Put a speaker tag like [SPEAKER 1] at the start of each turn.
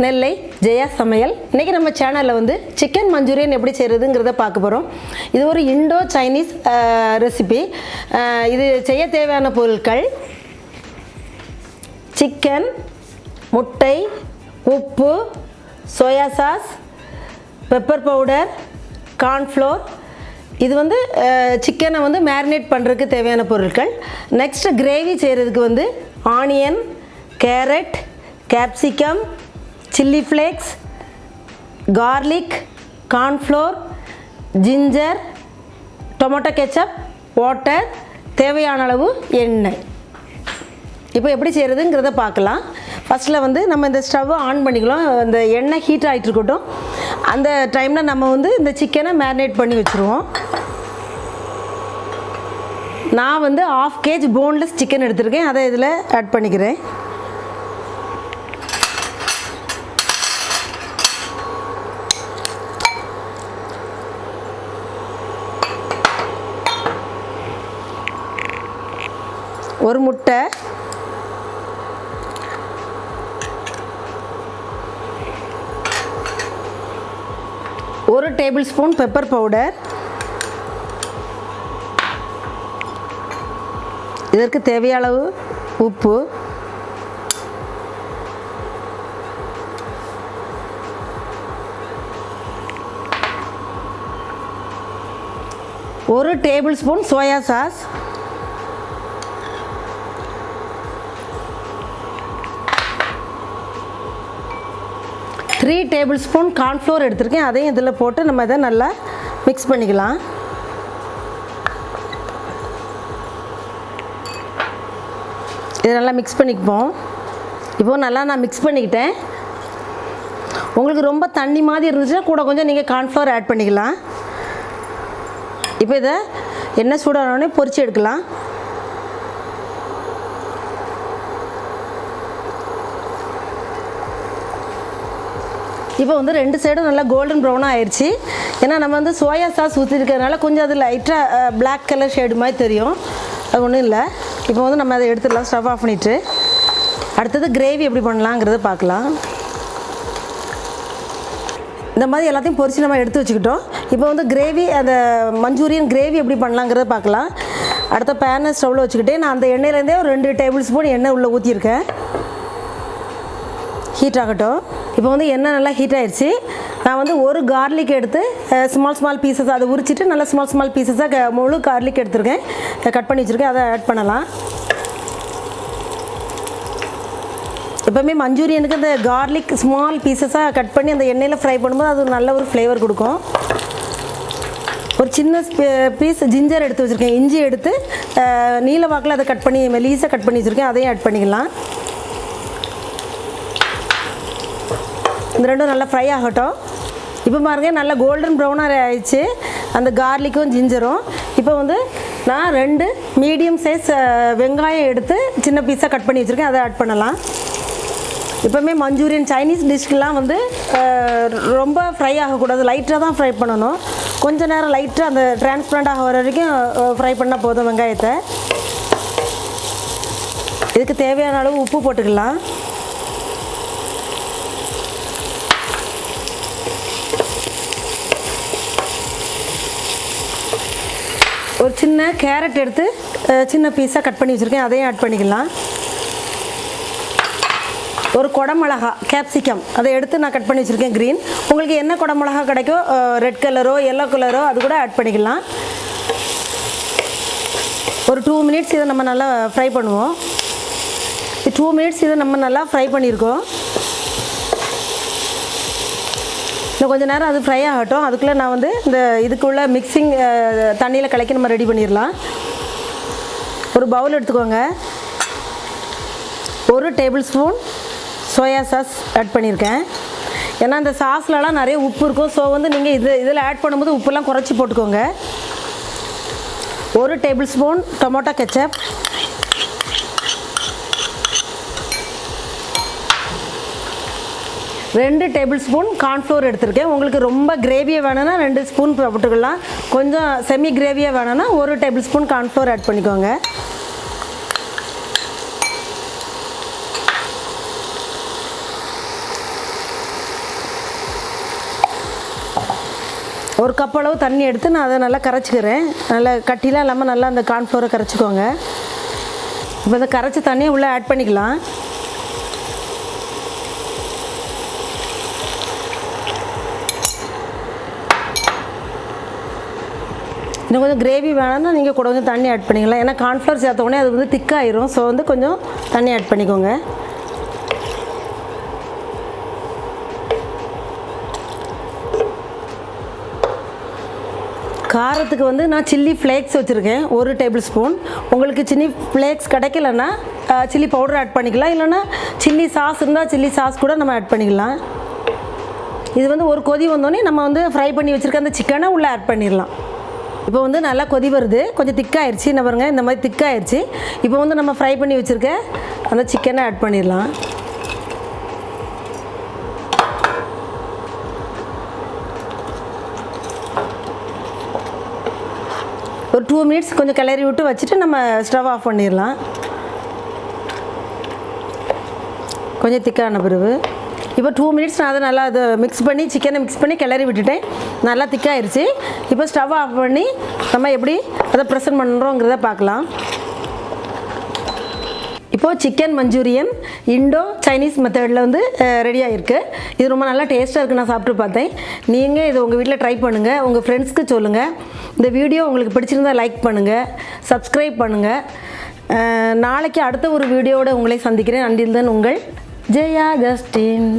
[SPEAKER 1] நெல்லை ஜெயா சமையல். இன்றைக்கி நம்ம சேனலில் வந்து சிக்கன் மஞ்சூரியன் எப்படி செய்கிறதுங்கிறத பார்க்க போகிறோம். இது ஒரு இண்டோ சைனீஸ் ரெசிபி. இது செய்ய தேவையான பொருட்கள் சிக்கன், முட்டை, உப்பு, soya sauce, pepper powder, cornflour. இது வந்து சிக்கனை வந்து மேரினேட் பண்ணுறதுக்கு தேவையான பொருட்கள். நெக்ஸ்ட் கிரேவி செய்கிறதுக்கு வந்து onion, carrot, capsicum, chili flakes, garlic, cornflour, ginger, tomato ketchup, water, தேவையான அளவு எண்ணெய். இப்போ எப்படி செய்கிறதுங்கிறத பார்க்கலாம். ஃபஸ்ட்டில் வந்து நம்ம இந்த ஸ்டவ்வை ஆன் பண்ணிக்கலாம். இந்த எண்ணெய் ஹீட் ஆகிட்டு இருக்கட்டும். அந்த டைமில் நம்ம வந்து இந்த சிக்கனை மேரினேட் பண்ணி வச்சுருவோம். நான் வந்து 1/2 kg போன்லெஸ் சிக்கன் எடுத்திருக்கேன். அதை இதில் ஆட் பண்ணிக்கிறேன். ஒரு முட்டை, ஒரு டேபிள் ஸ்பூன் பெப்பர் பவுடர், இதற்கு தேவையான அளவு உப்பு, ஒரு tablespoon soya sauce, three table spoon cornflour எடுத்திருக்கேன். அதையும் இதில் போட்டு நம்ம இதை நல்லா மிக்ஸ் பண்ணிக்கலாம். இதை நல்லா மிக்ஸ் பண்ணிக்குவோம். இப்போது நல்லா நான் மிக்ஸ் பண்ணிக்கிட்டேன். உங்களுக்கு ரொம்ப தண்ணி மாதிரி இருந்துச்சுன்னா கூட கொஞ்சம் நீங்கள் கார்ன்ஃப்ளோர் ஆட் பண்ணிக்கலாம். இப்போ இதை எண்ணெய் சூடானோடனே பொரிச்சு எடுக்கலாம். இப்போ வந்து ரெண்டு சைடும் நல்லா கோல்டன் ப்ரௌனாக ஆயிடுச்சு. ஏன்னா நம்ம வந்து சோயா சாஸ் ஊற்றிருக்கிறதுனால கொஞ்சம் அது லைட்டாக பிளாக் கலர் ஷேடு மாதிரி தெரியும். அது ஒன்றும் இல்லை. இப்போ வந்து நம்ம அதை எடுத்துடலாம். ஸ்டவ் ஆஃப் பண்ணிவிட்டு அடுத்தது கிரேவி எப்படி பண்ணலாங்கிறத பார்க்கலாம். இந்த மாதிரி எல்லாத்தையும் பொரிச்சு நம்ம எடுத்து வச்சுக்கிட்டோம். இப்போ வந்து கிரேவி, அந்த மஞ்சூரியன் கிரேவி எப்படி பண்ணலாங்கிறத பார்க்கலாம். அடுத்த பேனை ஸ்டவ்வில் வச்சுக்கிட்டே நான் அந்த எண்ணெயிலேருந்தே ஒரு 2 டேபிள் ஸ்பூன் எண்ணெய் உள்ளே ஊற்றிருக்கேன். ஹீட் ஆகட்டும். இப்போ வந்து எண்ணெய் நல்லா ஹீட் ஆகிடுச்சு. நான் வந்து ஒரு கார்லிக் எடுத்து ஸ்மால் பீசஸ் அதை உரிச்சிட்டு நல்லா ஸ்மால் பீசஸாக முழு கார்லிக் எடுத்துருக்கேன், கட் பண்ணி வச்சுருக்கேன். அதை ஆட் பண்ணலாம். எப்போவுமே மஞ்சூரியனுக்கு அந்த கார்லிக் ஸ்மால் பீசஸாக கட் பண்ணி அந்த எண்ணெயில் ஃப்ரை பண்ணும்போது அது நல்ல ஒரு ஃப்ளேவர் கொடுக்கும். ஒரு சின்ன பீஸ் ஜிஞ்சர் எடுத்து வச்சுருக்கேன். இஞ்சி எடுத்து நீல வாக்கில் அதை கட் பண்ணி மெலீஸாக கட் பண்ணி வச்சுருக்கேன். அதையும் ஆட் பண்ணிக்கலாம். இந்த ரெண்டும் நல்லா ஃப்ரை ஆகட்டும். இப்போ பாருங்க நல்லா கோல்டன் ப்ரௌனாக ஆயிடுச்சு அந்த கார்லிக்கும் ஜிஞ்சரும். இப்போ வந்து நான் 2 மீடியம் சைஸ் வெங்காயம் எடுத்து சின்ன பீஸாக கட் பண்ணி வச்சுருக்கேன். அதை ஆட் பண்ணலாம். இப்போவுமே மஞ்சூரியன் சைனீஸ் டிஷ்க்கெலாம் வந்து ரொம்ப ஃப்ரை ஆகக்கூடாது, லைட்டாக தான் ஃப்ரை பண்ணணும். கொஞ்சம் நேரம் லைட்டாக அந்த டிரான்ஸ்பரண்ட் ஆக வர வரைக்கும் ஃப்ரை பண்ணால் போதும் வெங்காயத்தை. இதுக்கு தேவையான அளவு உப்பு போட்டுக்கலாம். ஒரு சின்ன கேரட் எடுத்து சின்ன பீஸாக கட் பண்ணி வச்சுருக்கேன். அதையும் ஆட் பண்ணிக்கலாம். ஒரு குடமிளகா கேப்சிகம் அதை எடுத்து நான் கட் பண்ணி வச்சுருக்கேன் க்ரீன். உங்களுக்கு என்ன குடமிளகா கிடைக்கோ, ரெட் கலரோ எல்லோ கலரோ அது கூட ஆட் பண்ணிக்கலாம். ஒரு 2 மினிட்ஸ் இதை நம்ம நல்லா ஃப்ரை பண்ணுவோம். 2 மினிட்ஸ் இதை நம்ம நல்லா ஃப்ரை பண்ணியிருக்கோம். இன்னும் கொஞ்சம் நேரம் அது ஃப்ரை ஆகட்டும். அதுக்குள்ளே நான் வந்து இந்த இதுக்குள்ளே மிக்சிங் தண்ணியில் கலக்கி நம்ம ரெடி பண்ணிடலாம். ஒரு பவுல் எடுத்துக்கோங்க. ஒரு tablespoon soya sauce add பண்ணியிருக்கேன். ஏன்னா இந்த சாஸ்லலாம் நிறைய உப்பு இருக்கும். ஸோ வந்து நீங்கள் இதில் ஆட் பண்ணும்போது உப்புலாம் குறைச்சி போட்டுக்கோங்க. ஒரு டேபிள் ஸ்பூன் டொமேட்டோ கெச்சப், ரெண்டு டேபிள் ஸ்பூன் கார்ன்ஃப்ளோர் எடுத்திருக்கேன். உங்களுக்கு ரொம்ப கிரேவியாக வேணும்னா 2 ஸ்பூன் போட்டுக்கலாம். கொஞ்சம் செமி கிரேவியாக வேணும்னா 1 டேபிள் ஸ்பூன் கார்ன்ஃப்ளோர் ஆட் பண்ணிக்கோங்க. ஒரு கப் அளவு தண்ணி எடுத்து நான் அதை நல்லா கரைச்சிக்கிறேன். நல்லா கட்டிலாம் இல்லாமல் நல்லா அந்த கார்ன்ஃப்ளோரை கரைச்சிக்கோங்க. இப்போ இந்த கரைச்ச தண்ணியை உள்ளே ஆட் பண்ணிக்கலாம். இன்னும் கொஞ்சம் கிரேவி வேணும்னா நீங்கள் கூட கொஞ்சம் தண்ணி ஆட் பண்ணிக்கலாம். ஏன்னா கார்ன்ஃப்ளவர் சேர்த்த உடனே அது வந்து திக்காயிரும். ஸோ வந்து கொஞ்சம் தண்ணி ஆட் பண்ணிக்கோங்க. காரத்துக்கு வந்து நான் சில்லி ஃப்ளேக்ஸ் வச்சுருக்கேன் 1 டேபிள் ஸ்பூன். உங்களுக்கு சில்லி ஃப்ளேக்ஸ் கிடைக்கலன்னா சில்லி பவுடர் ஆட் பண்ணிக்கலாம். இல்லைன்னா சில்லி சாஸ் இருந்தால் சில்லி சாஸ் கூட நம்ம ஆட் பண்ணிக்கலாம். இது வந்து ஒரு கொதி வந்தோடனே நம்ம வந்து ஃப்ரை பண்ணி வச்சுருக்க அந்த சிக்கனை உள்ளே ஆட் பண்ணிடலாம். இப்போ வந்து நல்லா கொதி வருது. கொஞ்சம் திக்காகிடுச்சு. என்ன பாருங்கள், இந்த மாதிரி திக்காகிடுச்சு. இப்போ வந்து நம்ம ஃப்ரை பண்ணி வச்சுருக்க அந்த சிக்கனை ஆட் பண்ணிடலாம். ஒரு 2 மினிட்ஸ் கொஞ்சம் கிளறி விட்டு வச்சுட்டு நம்ம ஸ்டவ் ஆஃப் பண்ணிடலாம். கொஞ்சம் திக்கான பிறகு இப்போ 2 மினிட்ஸ் நான் அதை நல்லா அதை சிக்கனை மிக்ஸ் பண்ணி கிளறி விட்டுட்டேன். நல்லா திக்காயிருச்சு. இப்போ ஸ்டவ் ஆஃப் பண்ணி நம்ம எப்படி அதை ப்ரெசென்ட் பண்ணுறோங்கிறத பார்க்கலாம். இப்போது சிக்கன் மஞ்சூரியன் இண்டோ சைனீஸ் மெத்தடில் வந்து ரெடியாக இருக்குது. இது ரொம்ப நல்லா டேஸ்ட்டாக இருக்குது. நான் சாப்பிட்டு பார்த்தேன். நீங்கள் இதை உங்கள் வீட்டில் ட்ரை பண்ணுங்கள். உங்கள் ஃப்ரெண்ட்ஸ்க்கு சொல்லுங்கள். இந்த வீடியோ உங்களுக்கு பிடிச்சிருந்தால் லைக் பண்ணுங்கள், சப்ஸ்கிரைப் பண்ணுங்கள். நாளைக்கு அடுத்த ஒரு வீடியோவோட உங்களை சந்திக்கிறேன். அண்டில் தென் உங்கள் ஜெயா ஜஸ்டின்.